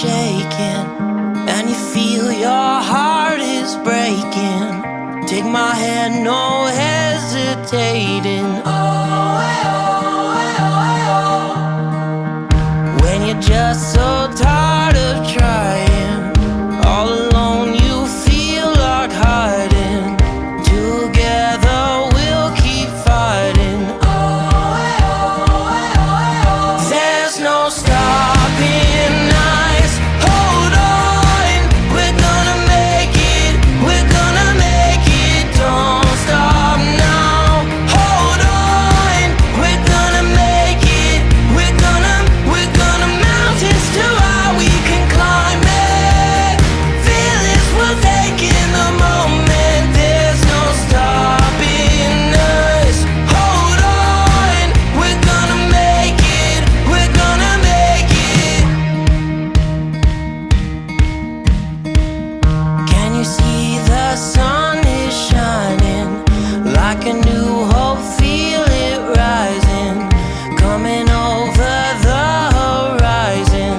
shaking, and you feel your heart is breaking. Take my hand, no hesitating. When you're just so tired of trying, all alone you feel like hiding. Together we'll keep fighting. There's no stopping us. Hold on, we're gonna make it. We're gonna make it. Don't stop now. Hold on, we're gonna make it. We're gonna mountains too high we can climb it. Feelings we'll take in the moment. There's no stopping us. Hold on, we're gonna make it. We're gonna make it. Can you see the sun is shining like a new hope? Feel it rising, coming over the horizon.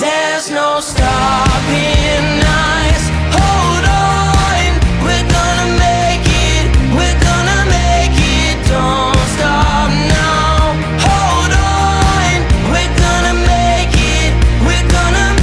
There's no stopping us. Hold on, we're gonna make it. We're gonna make it. Don't stop now. Hold on, we're gonna make it. We're gonna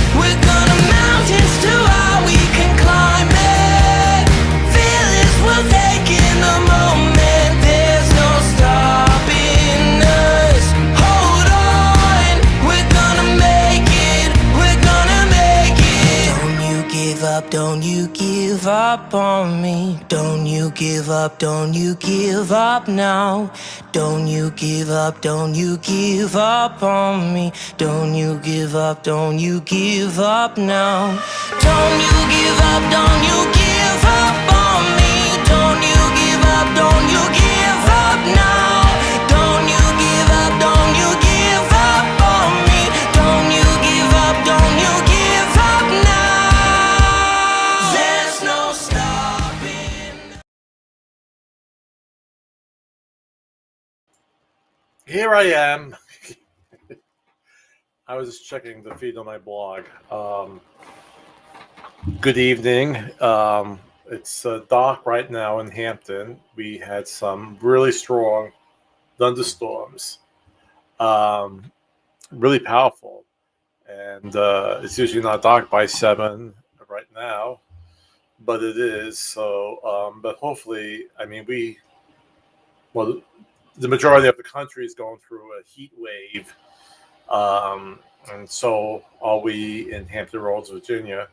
mountains too high we can climb it. Feelings we'll take in the moment. There's no stopping us. Hold on, we're gonna make it. We're gonna make it. Don't you give up, don't you give up on me. Don't you give up, don't you give up now. Don't you give up, don't you give up on me. Don't you give up, don't you give up now. Don't you give up, don't you give up on me. Don't you give up, don't you give up now. Don't you give up, don't you give up on me. Don't you give up, don't you give up now. There's no stopping. Here I am. I was just checking the feed on my blog. Good evening. It's dark right now in Hampton. We had some really strong thunderstorms, really powerful. And it's usually not dark by 7 right now, but it is. So, but hopefully, I mean, the majority of the country is going through a heat wave. And so are we in Hampton Roads, Virginia.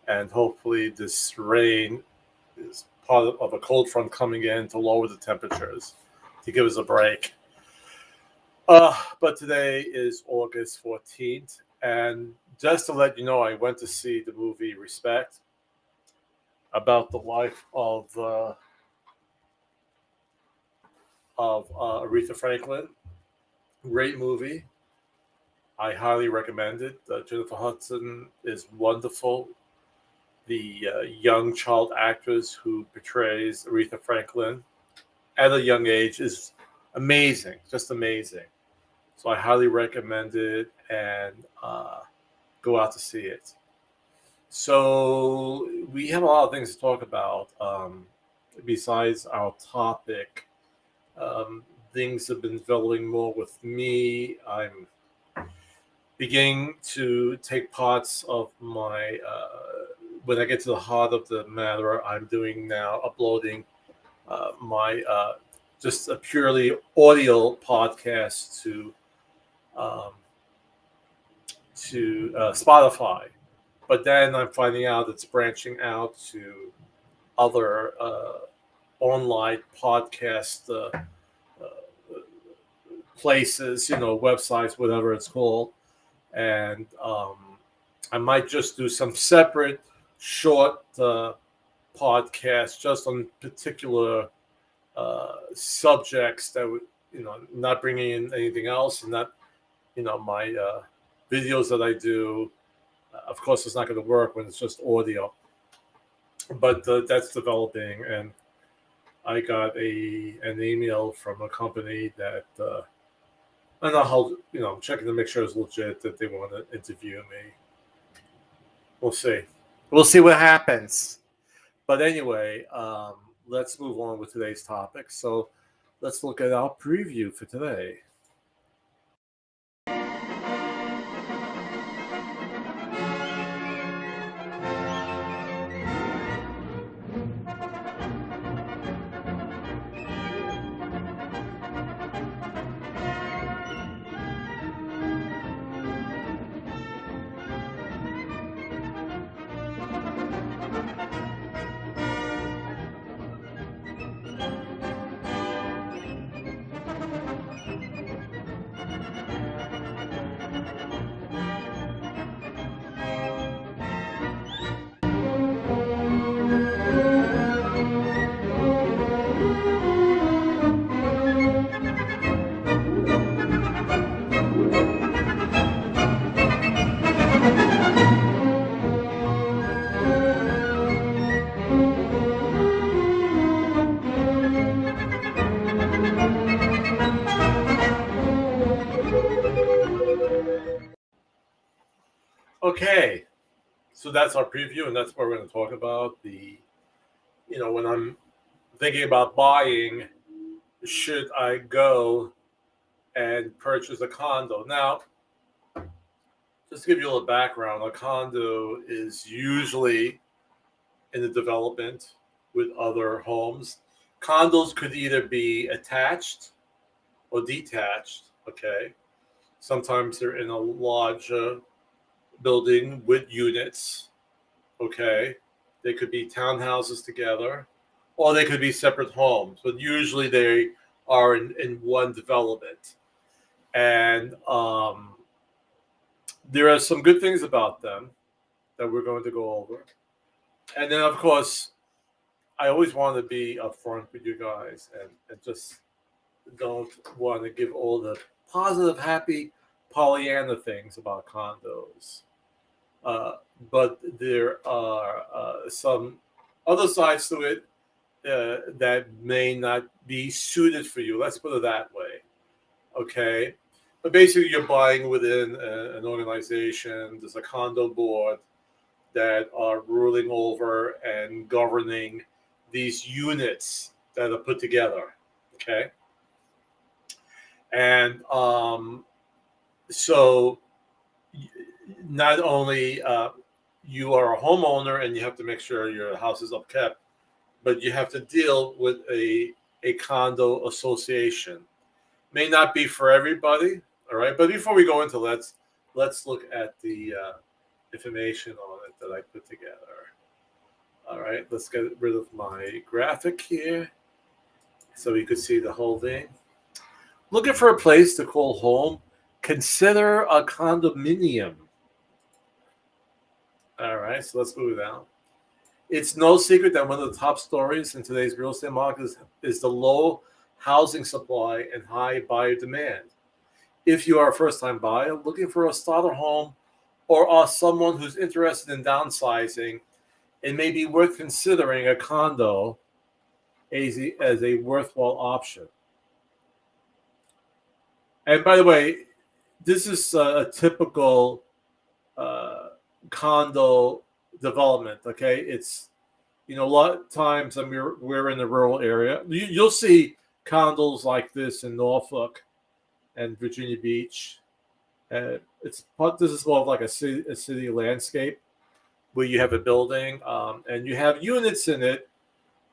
And hopefully this rain is part of a cold front coming in to lower the temperatures, to give us a break. But today is August 14th. And just to let you know, I went to see the movie Respect, about the life of Aretha Franklin. Great movie. I highly recommend it. Jennifer Hudson is wonderful. The young child actress who portrays Aretha Franklin at a young age is amazing, just amazing. So I highly recommend it, and go out to see it. So we have a lot of things to talk about besides our topic. Things have been developing more with me. I'm beginning to take parts of my, when I get to the heart of the matter, I'm doing now, uploading my just a purely audio podcast to Spotify. But then I'm finding out it's branching out to other online podcast places, websites, whatever it's called. And I might just do some separate short podcasts just on particular subjects that would, not bringing in anything else, and not, my videos that I do. Of course, it's not going to work when it's just audio, but that's developing. And I got an email from a company that And I'll, I'm checking to make sure it's legit that they want to interview me. We'll see. We'll see what happens. But anyway, let's move on with today's topic. So let's look at our preview for today. Okay, so that's our preview, and that's what we're going to talk about. When I'm thinking about buying, should I go and purchase a condo? Now, just to give you a little background, a condo is usually in the development with other homes. Condos could either be attached or detached, okay? Sometimes they're in a large building with units, okay? They could be townhouses together, or they could be separate homes, but usually they are in one development. And there are some good things about them that we're going to go over. And then, of course, I always want to be upfront with you guys and just don't want to give all the positive, happy Pollyanna things about condos. But there are some other sides to it that may not be suited for you. Let's put it that way. Okay. But basically, you're buying within an organization. There's a condo board that are ruling over and governing these units that are put together. Okay. And so not only you are a homeowner and you have to make sure your house is upkept, but you have to deal with a condo association. May not be for everybody, all right? But before we go into let's look at the information on it that I put together. All right, let's get rid of my graphic here so you could see the whole thing. Looking for a place to call home? Consider a condominium. All right, so let's move it down. It's no secret that one of the top stories in today's real estate market is the low housing supply and high buyer demand. If you are a first-time buyer looking for a starter home or are someone who's interested in downsizing, it may be worth considering a condo as a worthwhile option. And by the way, this is a typical condo development. Okay, it's a lot of times, and we're in a rural area. You'll see condos like this in Norfolk and Virginia Beach. This is more of like a city landscape where you have a building and you have units in it.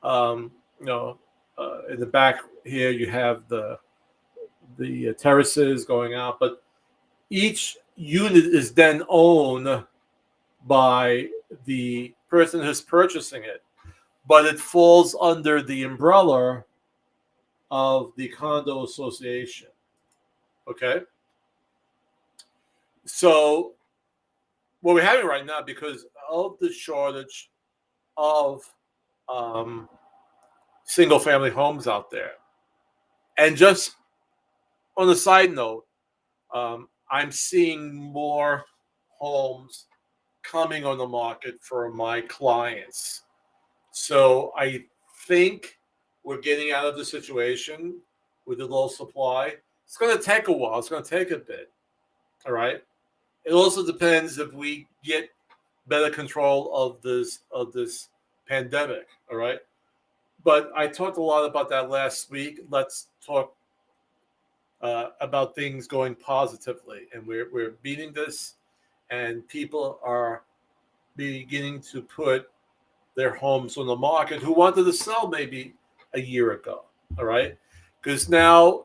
In the back here you have the terraces going out, but each unit is then owned by the person who's purchasing it, but it falls under the umbrella of the condo association. Okay, so what we're having right now, because of the shortage of single family homes out there, and just on a side note, I'm seeing more homes coming on the market for my clients. So I think we're getting out of the situation with the low supply. It's going to take a while. It's going to take a bit. All right. It also depends if we get better control of this pandemic. All right. But I talked a lot about that last week. Let's talk about things going positively, and we're beating this, and people are beginning to put their homes on the market who wanted to sell maybe a year ago. All right, because now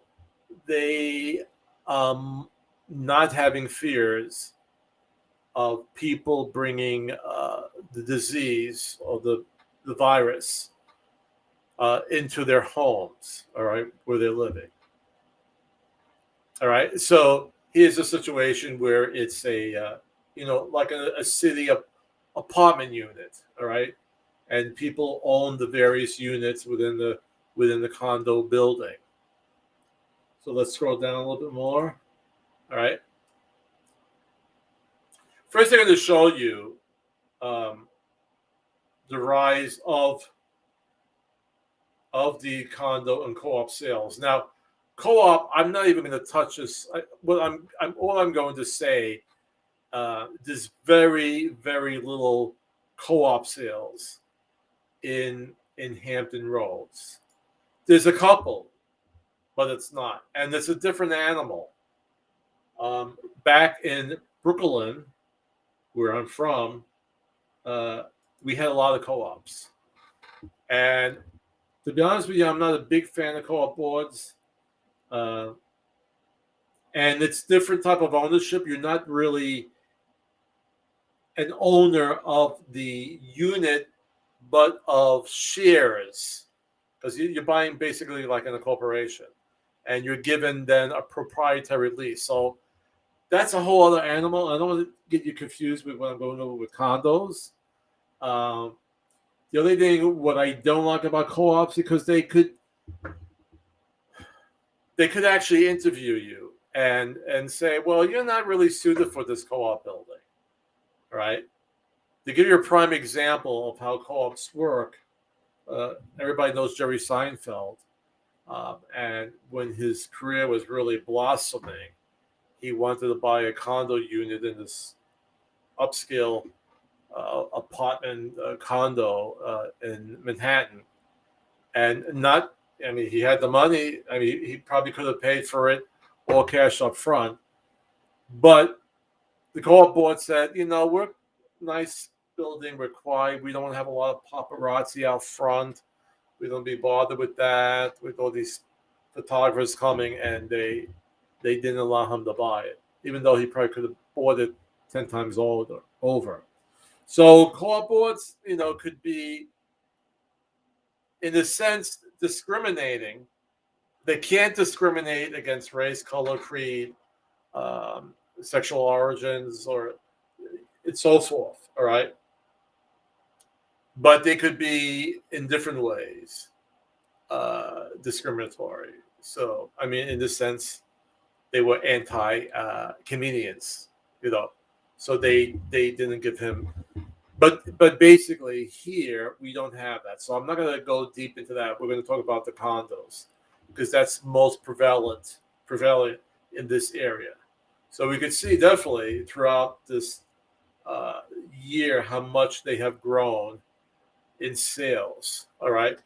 they not having fears of people bringing the disease or the virus into their homes, all right, where they're living. All right. So here's a situation where it's like a city apartment unit. All right. And people own the various units within the condo building. So let's scroll down a little bit more. All right. First, I'm going to show you the rise of the condo and co-op sales. Now, co-op, I'm not even going to touch this. All I'm going to say, there's very, very little co-op sales in Hampton Roads. There's a couple, but it's not, and it's a different animal. Back in Brooklyn, where I'm from, we had a lot of co-ops, and to be honest with you, I'm not a big fan of co-op boards. And it's different type of ownership. You're not really an owner of the unit, but of shares, because you're buying basically like in a corporation, and you're given then a proprietary lease. So that's a whole other animal. I don't want to get you confused with what I'm going over with condos. The only thing, what I don't like about co-ops, because they could actually interview you and say, well, you're not really suited for this co-op building, right? To give you a prime example of how co-ops work, everybody knows Jerry Seinfeld, and when his career was really blossoming, he wanted to buy a condo unit in this upscale apartment condo in Manhattan, and not. I mean, he had the money. I mean, he probably could have paid for it all cash up front, but the co-op board said, we're nice building, we're quiet, we don't have a lot of paparazzi out front, we don't be bothered with that, with all these photographers coming, and they didn't allow him to buy it, even though he probably could have bought it 10 times over. So co-op boards, could be, in a sense, discriminating. They can't discriminate against race, color, creed, sexual origins, or and so forth. All right, but they could be in different ways discriminatory. So, I mean, in this sense, they were anti-comedians, so they didn't give him. But basically here we don't have that. So I'm not going to go deep into that. We're going to talk about the condos because that's most prevalent in this area. So we could see definitely throughout this year how much they have grown in sales. All right.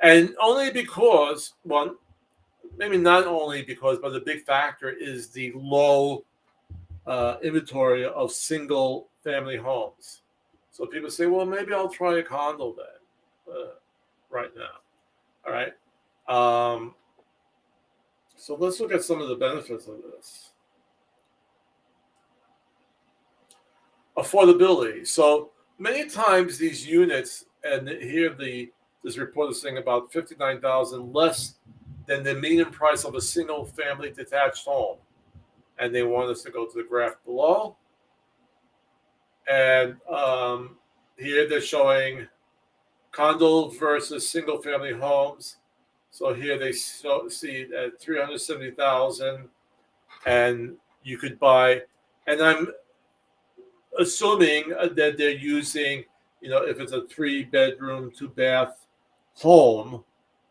And only because, well, maybe not only because, but the big factor is the low inventory of single family homes. So people say, well, maybe I'll try a condo then right now. All right. So let's look at some of the benefits of this. Affordability. So many times these units, and here this report is saying about $59,000 less than the median price of a single family detached home. And they want us to go to the graph below. And here they're showing condo versus single family homes. So here they see at $370,000, and you could buy. And I'm assuming that they're using, if it's a 3-bedroom, 2-bath home,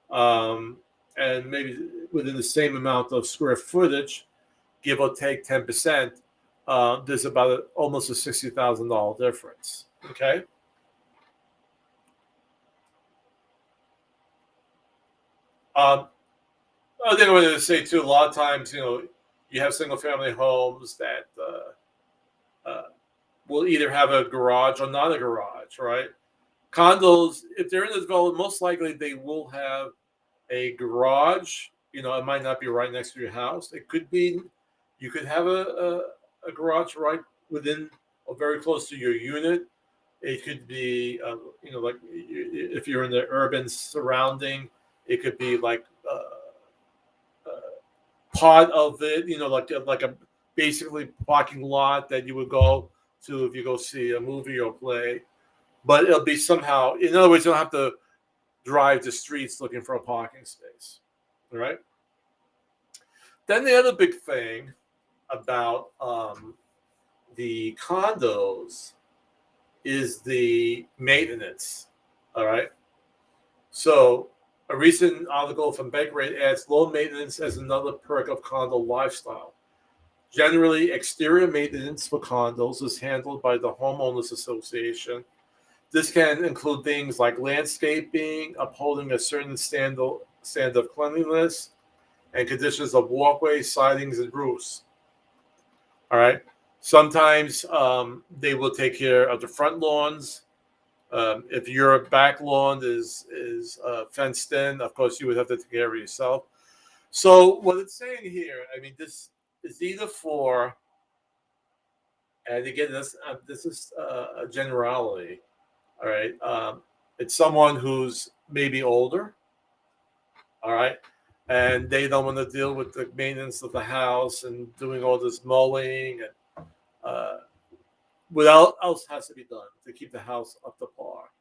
and maybe within the same amount of square footage, give or take 10%, there's about almost a $60,000 difference. Okay. I think I wanted to say too. A lot of times, you have single-family homes that will either have a garage or not a garage, right? Condos, if they're in the development, most likely they will have a garage. It might not be right next to your house. It could be, you could have a garage right within or very close to your unit. It could be, like if you're in the urban surrounding, it could be like part of it, like a basically parking lot that you would go to if you go see a movie or play. But it'll be somehow, in other words, you don't have to drive the streets looking for a parking space. All right. Then the other big thing about the condos is the maintenance. All right. So a recent article from Bankrate adds low maintenance as another perk of condo lifestyle. Generally, exterior maintenance for condos is handled by the homeowners association. This can include things like landscaping, upholding a certain standard of cleanliness, and conditions of walkways, sidings, and roofs. All right. Sometimes they will take care of the front lawns. If your back lawn is fenced in, of course, you would have to take care of it yourself. So what it's saying here, I mean, this is either for, and again, this is a generality. All right. It's someone who's maybe older. All right. And they don't want to deal with the maintenance of the house and doing all this mowing and what else has to be done to keep the house up to par,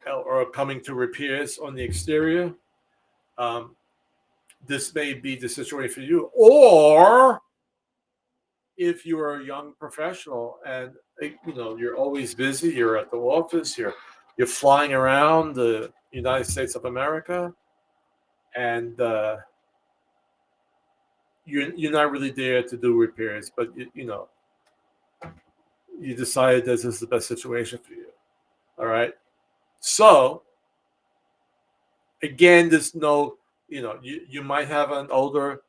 or coming to repairs on the exterior. This may be the situation for you, or if you are a young professional and you're always busy, you're at the office, you're flying around the United States of America, and you're not really there to do repairs, but you decided this is the best situation for you. All right. So again, there's no, you might have an older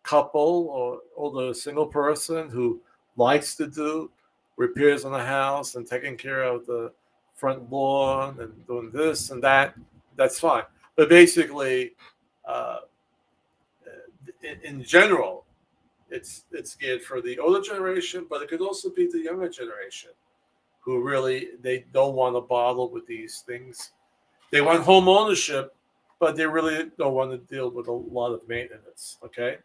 couple or older single person who likes to do repairs on the house and taking care of the front lawn and doing this and that. That's fine. But basically, in general, it's geared for the older generation, but it could also be the younger generation who really, they don't want to bother with these things. They want home ownership, but they really don't want to deal with a lot of maintenance. Okay.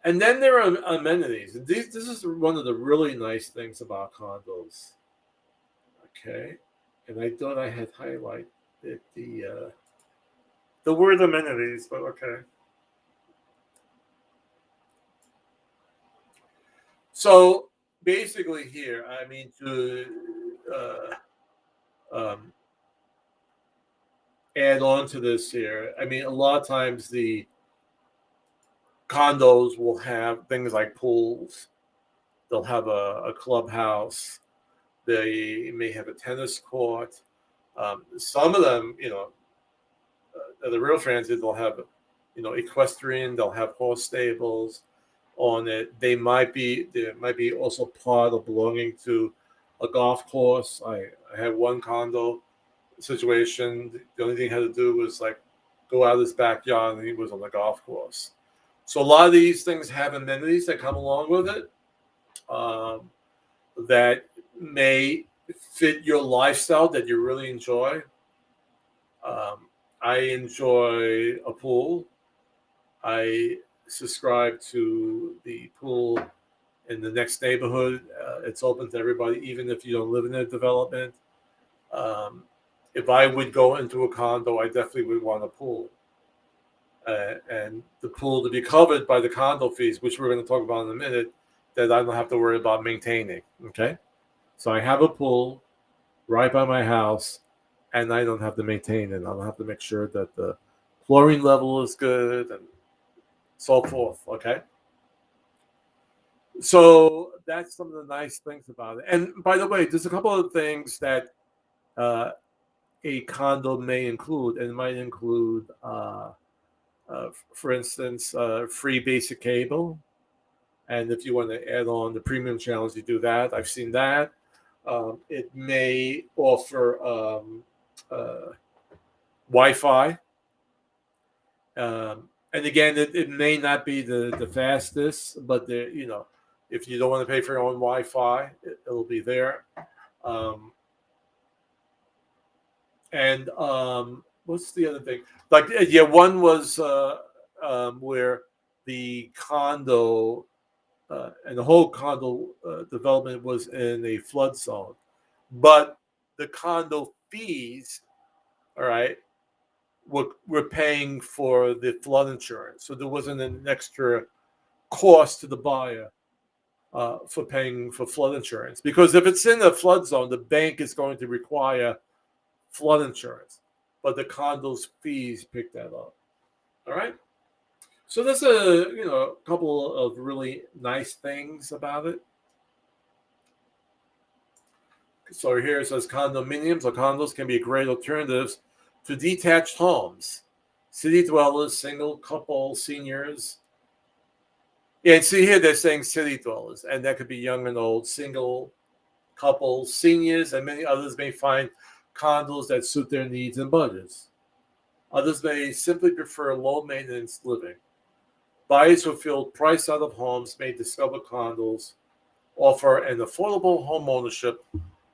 And then there are amenities. And this is one of the really nice things about condos. Okay. And I thought I had highlighted the word amenities, but okay. So basically here, I mean, to add on to this here, I mean, a lot of times the condos will have things like pools. They'll have a clubhouse. They may have a tennis court. Some of them, the real fancy, they'll have, equestrian. They'll have horse stables on it. There might be also part of belonging to a golf course. I had one condo situation. The only thing he had to do was like go out of his backyard, and he was on the golf course. So a lot of these things have amenities that come along with it that may fit your lifestyle that you really enjoy. I enjoy a pool. I subscribe to the pool in the next neighborhood. It's open to everybody, even if you don't live in a development. If I would go into a condo, I definitely would want a pool. And the pool to be covered by the condo fees, which we're going to talk about in a minute, that I don't have to worry about maintaining. Okay. So I have a pool right by my house, and I don't have to maintain it. I don't have to make sure that the Fluorine level is good, and so forth. Okay. So that's some of the nice things about it. And by the way, there's a couple of things that a condo may include, and it might include, for instance, free basic cable. And if you want to add on the premium channels, you do that. I've seen that. It may offer Wi-Fi. And again, it may not be the fastest, but if you don't want to pay for your own Wi-Fi, it'll be there. And what's the other thing? Like, yeah, one was where the condo and the whole condo development was in a flood zone, but the condo fees, all right, we're paying for the flood insurance, so there wasn't an extra cost to the buyer for paying for flood insurance. Because if it's in a flood zone, the bank is going to require flood insurance, but the condo's fees pick that up. All right. So there's a couple of really nice things about it. So here it says condominiums or condos can be great alternatives to detached homes, city dwellers, single, couple, seniors. Yeah, and see here they're saying city dwellers, and that could be young and old, single, couples, seniors, and many others may find condos that suit their needs and budgets. Others may simply prefer low-maintenance living. Buyers who feel priced out of homes may discover condos offer an affordable home ownership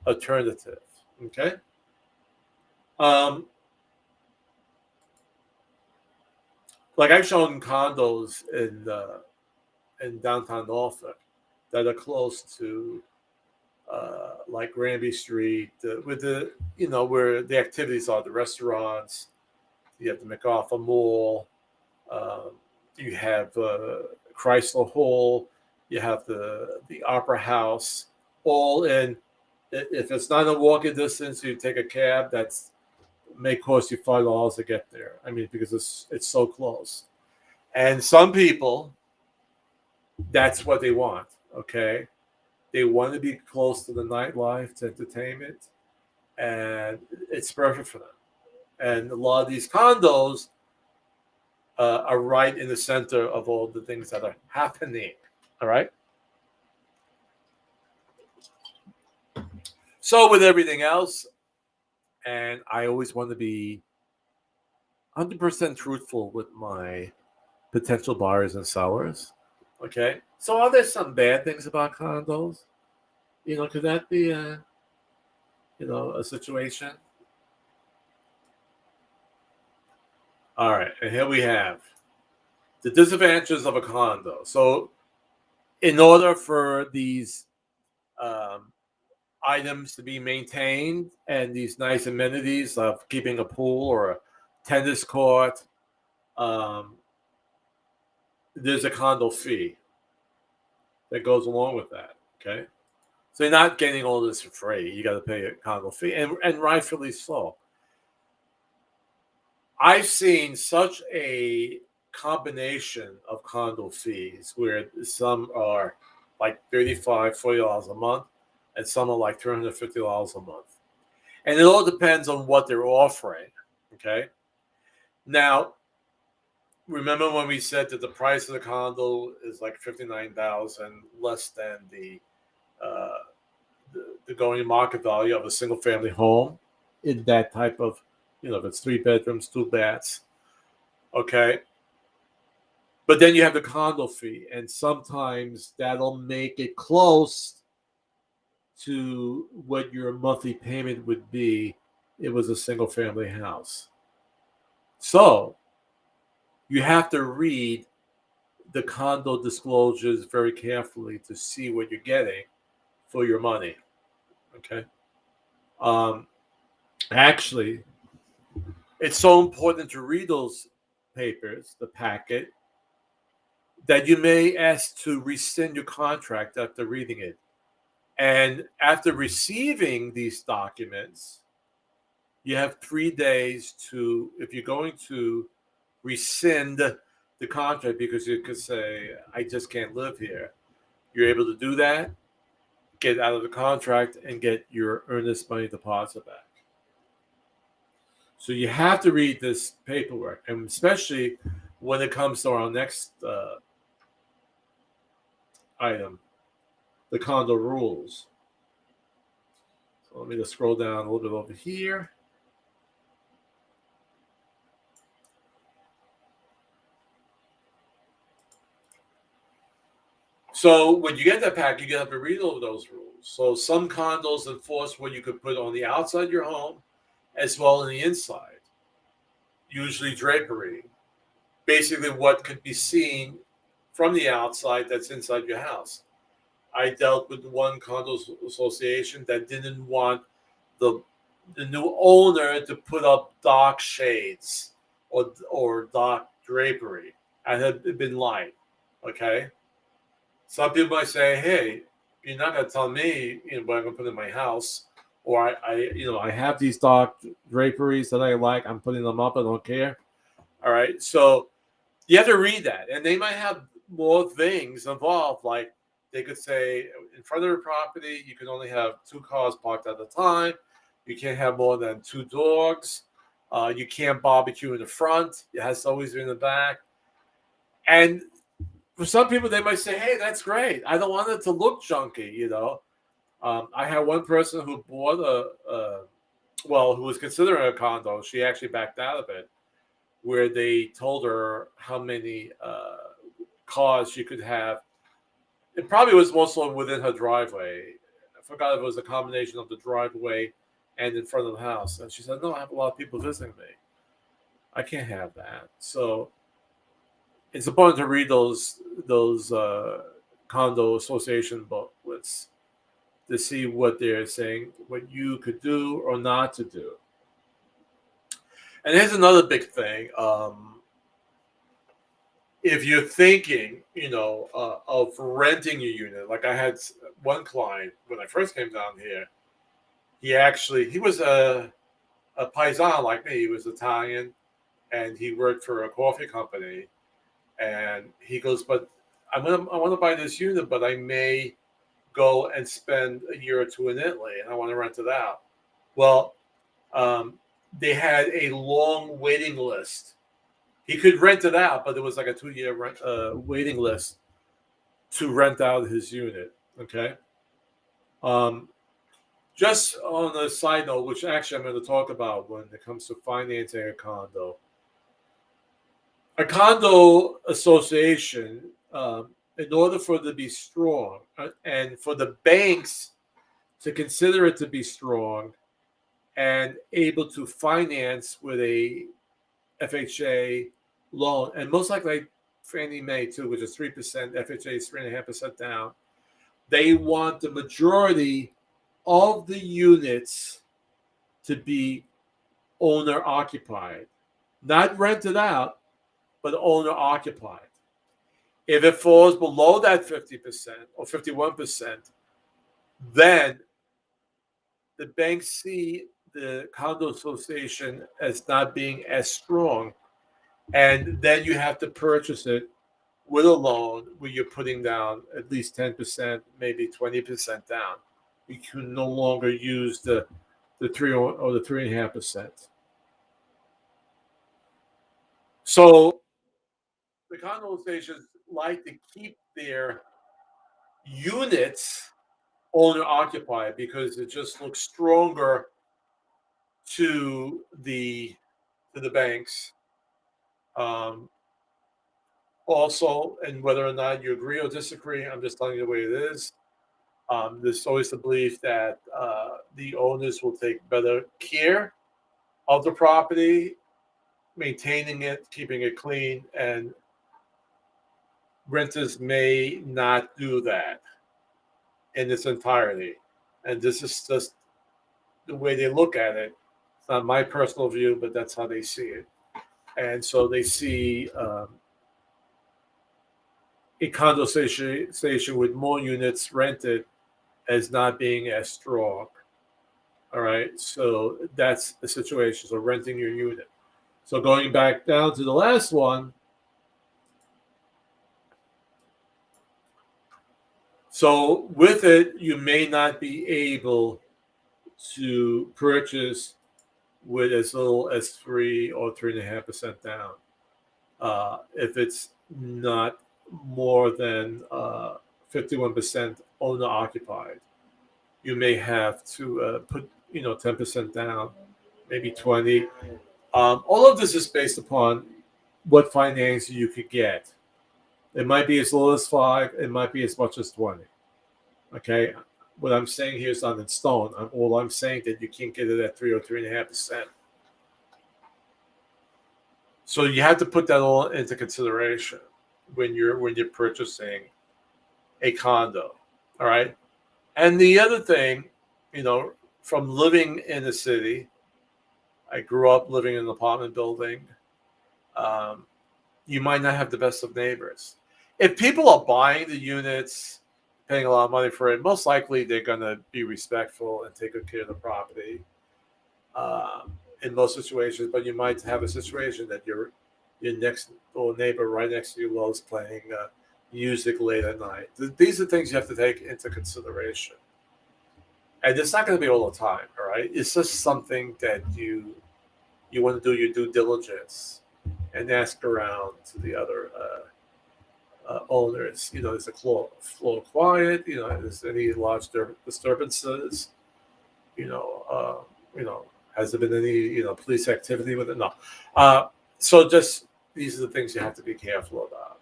alternative. Okay. Like I've shown condos in downtown Norfolk that are close to like Granby Street, with the where the activities are, the restaurants. You have the MacArthur Mall. You have Chrysler Hall. You have the Opera House. All in. If it's not a walking distance, you take a cab. That's may cost you $5 to get there. I mean, because it's so close. And some people, that's what they want. Okay, they want to be close to the nightlife, to entertainment, and it's perfect for them. And a lot of these condos are right in the center of all the things that are happening. All right. So with everything else, and I always want to be 100% truthful with my potential buyers and sellers. Okay. So are there some bad things about condos? Could that be a situation? All right. And here we have the disadvantages of a condo. So in order for these items to be maintained and these nice amenities of keeping a pool or a tennis court, there's a condo fee that goes along with that. Okay. So you're not getting all this for free. You got to pay a condo fee, and rightfully so. I've seen such a combination of condo fees where some are like $35, $40 a month, and some are like $350 a month. And it all depends on what they're offering. Okay. Now, remember when we said that the price of the condo is like $59,000 less than the going market value of a single family home in that type of, if it's 3 bedrooms, 2 baths. Okay. But then you have the condo fee, and sometimes that'll make it close to what your monthly payment would be if it was a single family house. So you have to read the condo disclosures very carefully to see what you're getting for your money. Okay. Actually, it's so important to read those papers, the packet, that you may ask to rescind your contract after reading it. And after receiving these documents, you have 3 days to, if you're going to rescind the contract because you could say, I just can't live here. You're able to do that, get out of the contract, and get your earnest money deposit back. So you have to read this paperwork, and especially when it comes to our next item, the condo rules. So let me just scroll down a little bit over here. So when you get that pack, you have to read over those rules. So some condos enforce what you could put on the outside of your home as well as the inside, usually drapery. Basically what could be seen from the outside that's inside your house. I dealt with one condo association that didn't want the new owner to put up dark shades or dark drapery. I had been light, okay? Some people might say, "Hey, you're not gonna tell me, what I'm gonna put in my house, or I have these dark draperies that I like. I'm putting them up. I don't care." All right, so you have to read that, and they might have more things involved. Like they could say, in front of the property, you can only have 2 cars parked at a time. You can't have more than 2 dogs. You can't barbecue in the front. It has to always be in the back, and for some people, they might say, "Hey, that's great. I don't want it to look junky." I had one person who bought who was considering a condo. She actually backed out of it, where they told her how many cars she could have. It probably was mostly within her driveway. I forgot if it was a combination of the driveway and in front of the house. And she said, "No, I have a lot of people visiting me. I can't have that." So it's important to read those condo association booklets to see what they're saying, what you could do or not to do. And here's another big thing. If you're thinking, of renting your unit, like I had one client when I first came down here, he was a paisan like me. He was Italian, and he worked for a coffee company. And he goes, "But I want to buy this unit, but I may go and spend a year or 2 in Italy, and I want to rent it out." Well, they had a long waiting list. He could rent it out, but there was like a 2-year waiting list to rent out his unit. Okay. Just on a side note, which actually I'm going to talk about when it comes to financing a condo. A condo association, in order for it to be strong and for the banks to consider it to be strong and able to finance with a FHA loan, and most likely Fannie Mae too, which is 3%, FHA is 3.5% down, they want the majority of the units to be owner occupied, not rented out, but owner occupied. If it falls below that 50% or 51%, then the banks see the condo association as not being as strong. And then you have to purchase it with a loan where you're putting down at least 10%, maybe 20% down. You can no longer use the 3 or the 3.5%. So the condo associations like to keep their units owner occupied because it just looks stronger to the banks. Also, and whether or not you agree or disagree, I'm just telling you the way it is. There's always the belief that the owners will take better care of the property, maintaining it, keeping it clean, and renters may not do that in its entirety. And this is just the way they look at it. It's not my personal view, but that's how they see it. And so they see a condo association with more units rented as not being as strong. All right. So that's the situation. So renting your unit. So going back down to the last one. So with it, you may not be able to purchase with as little as 3 or 3.5% down. If it's not more than 51% owner occupied, you may have to put 10% down, maybe 20. All of this is based upon what financing you could get. It might be as low as 5. It might be as much as 20. Okay, what I'm saying here is not in stone. All I'm saying that you can't get it at 3 or 3.5%. So you have to put that all into consideration when you're purchasing a condo. All right, and the other thing, from living in the city, I grew up living in an apartment building. You might not have the best of neighbors. If people are buying the units, paying a lot of money for it, most likely they're going to be respectful and take good care of the property in most situations. But you might have a situation that your next door neighbor right next to you loves playing music late at night. These are things you have to take into consideration. And it's not going to be all the time, all right? It's just something that you want to do your due diligence and ask around to the other owners. Is the floor quiet? Is any large disturbances? Has there been any police activity with it? No. So just these are the things you have to be careful about.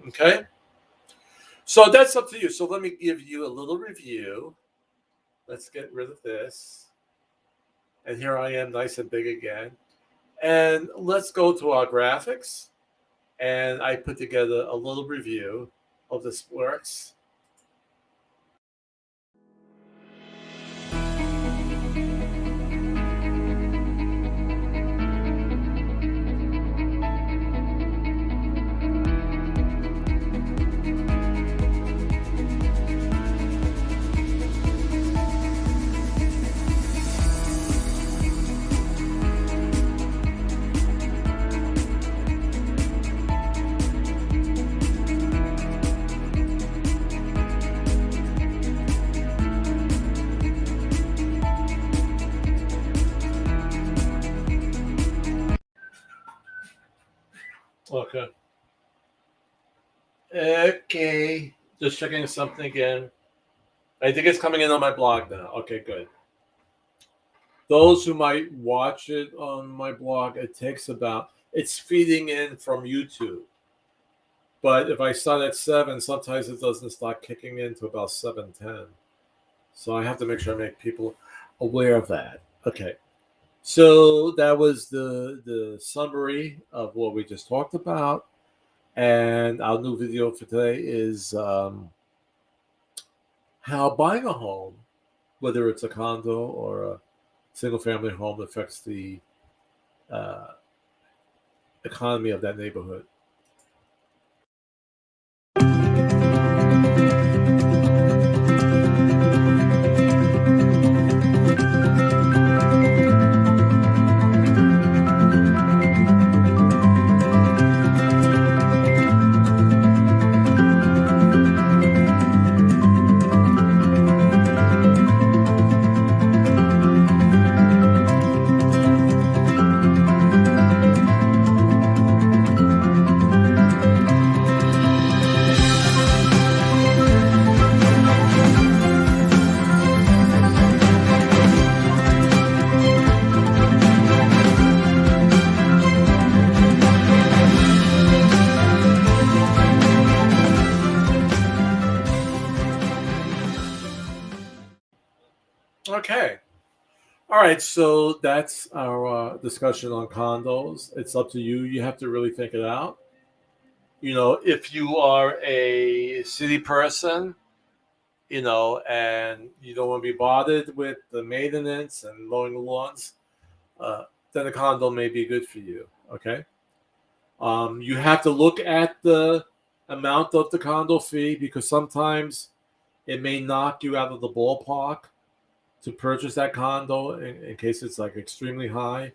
Okay. So that's up to you. So let me give you a little review. Let's get rid of this. And here I am, nice and big again. And let's go to our graphics. And I put together a little review of this works. Okay. Just checking something again. I think it's coming in on my blog now. Okay, good. Those who might watch it on my blog, it's feeding in from YouTube. But if I start at 7, sometimes it doesn't start kicking in to about 7:10. So I have to make sure I make people aware of that. Okay. So that was the summary of what we just talked about. And our new video for today is how buying a home, whether it's a condo or a single-family home, affects the economy of that neighborhood. Okay. All right. So that's our discussion on condos. It's up to you. You have to really think it out. If you are a city person, and you don't want to be bothered with the maintenance and mowing the lawns, then a condo may be good for you. Okay. You have to look at the amount of the condo fee because sometimes it may knock you out of the ballpark to purchase that condo in case it's like extremely high.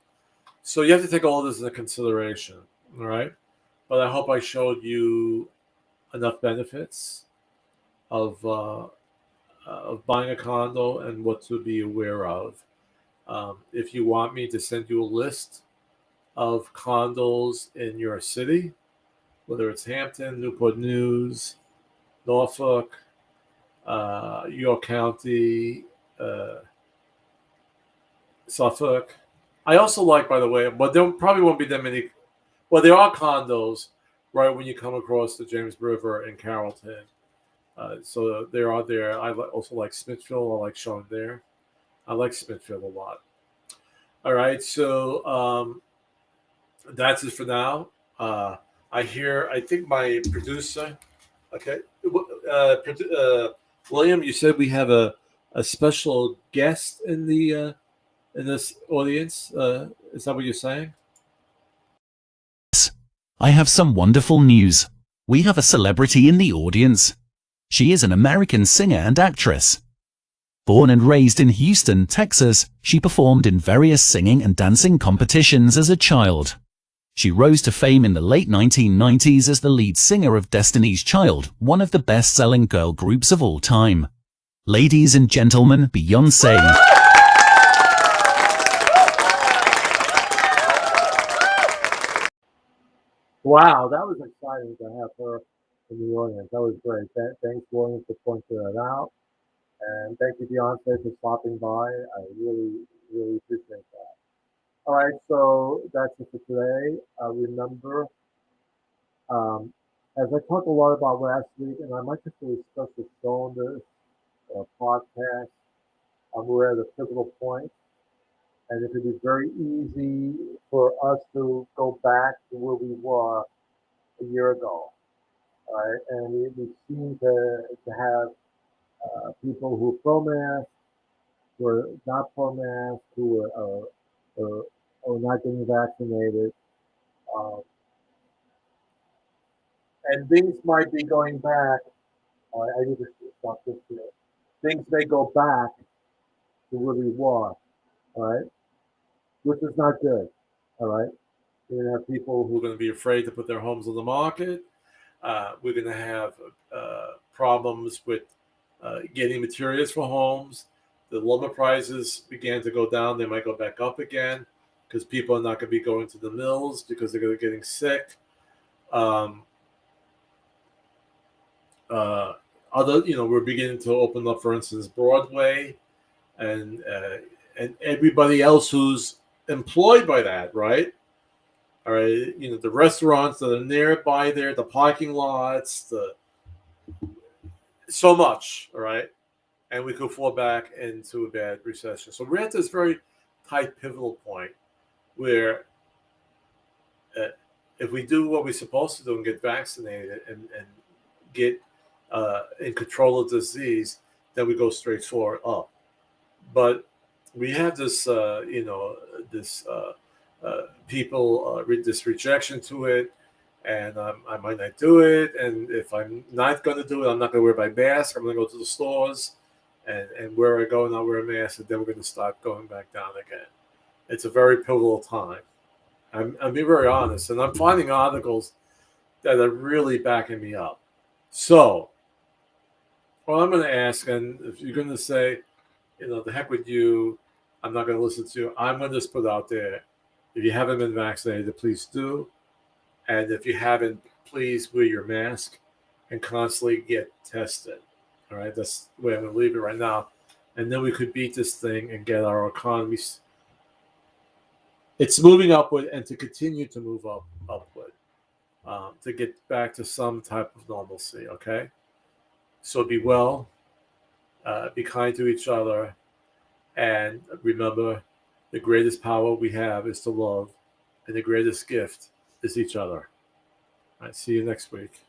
So you have to take all this into consideration, all right? But I hope I showed you enough benefits of buying a condo and what to be aware of. If you want me to send you a list of condos in your city, whether it's Hampton, Newport News, Norfolk, York County, Suffolk. I also like, by the way, but there probably won't be that many. Well, there are condos right when you come across the James River in Carrollton. So there are there. Also like Smithfield. I like showing there. I like Smithfield a lot. All right, so that's it for now. I think my producer. Okay, William, you said we have a special guest in this audience. Is that what you're saying? I have some wonderful news. We have a celebrity in the audience. She is an American singer and actress. Born and raised in Houston, Texas, she performed in various singing and dancing competitions as a child. She rose to fame in the late 1990s as the lead singer of Destiny's Child, one of the best-selling girl groups of all time. Ladies and gentlemen, Beyoncé. Wow, that was exciting to have her in the audience. That was great. Thanks, William, for pointing that out. And thank you, Beyonce, for stopping by. I really, really appreciate that. All right, so that's it for today. Remember, as I talked a lot about last week, and I might just do a special show on this podcast, we're at a pivotal point, and it could be very easy for us to go back to where we were a year ago. All right, and we seem to have people who are pro-mask, who are not pro-mask, who are not getting vaccinated. Um, and things might be going back. I need to stop this here. Things may go back to where we were, all right? Which is not good, all right? You're going to have people who are going to be afraid to put their homes on the market. We're going to have problems with getting materials for homes. The lumber prices began to go down. They might go back up again because people are not going to be going to the mills because they're getting sick. We're beginning to open up, for instance, Broadway and everybody else who's employed by that, right? All right, the restaurants that are nearby there, the parking lots, so much, all right? And we could fall back into a bad recession. So we're at this very tight pivotal point where if we do what we're supposed to do and get vaccinated and get in control of disease, then we go straight forward up. But we have this, this rejection to it, and I might not do it. And if I'm not going to do it, I'm not going to wear my mask. I'm going to go to the stores, and where I go and I'll wear a mask, and then we're going to start going back down again. It's a very pivotal time. I'm being very honest, and I'm finding articles that are really backing me up. So, well, I'm going to ask, and if you're going to say, the heck with you, I'm not going to listen to you, I'm going to just put out there, if you haven't been vaccinated, please do. And if you haven't, please wear your mask and constantly get tested. All right, that's the way I'm going to leave it right now. And then we could beat this thing and get our economy. It's moving upward, and to continue to move upward, to get back to some type of normalcy, okay? So be well, be kind to each other, and remember, the greatest power we have is to love, and the greatest gift is each other. All right, see you next week.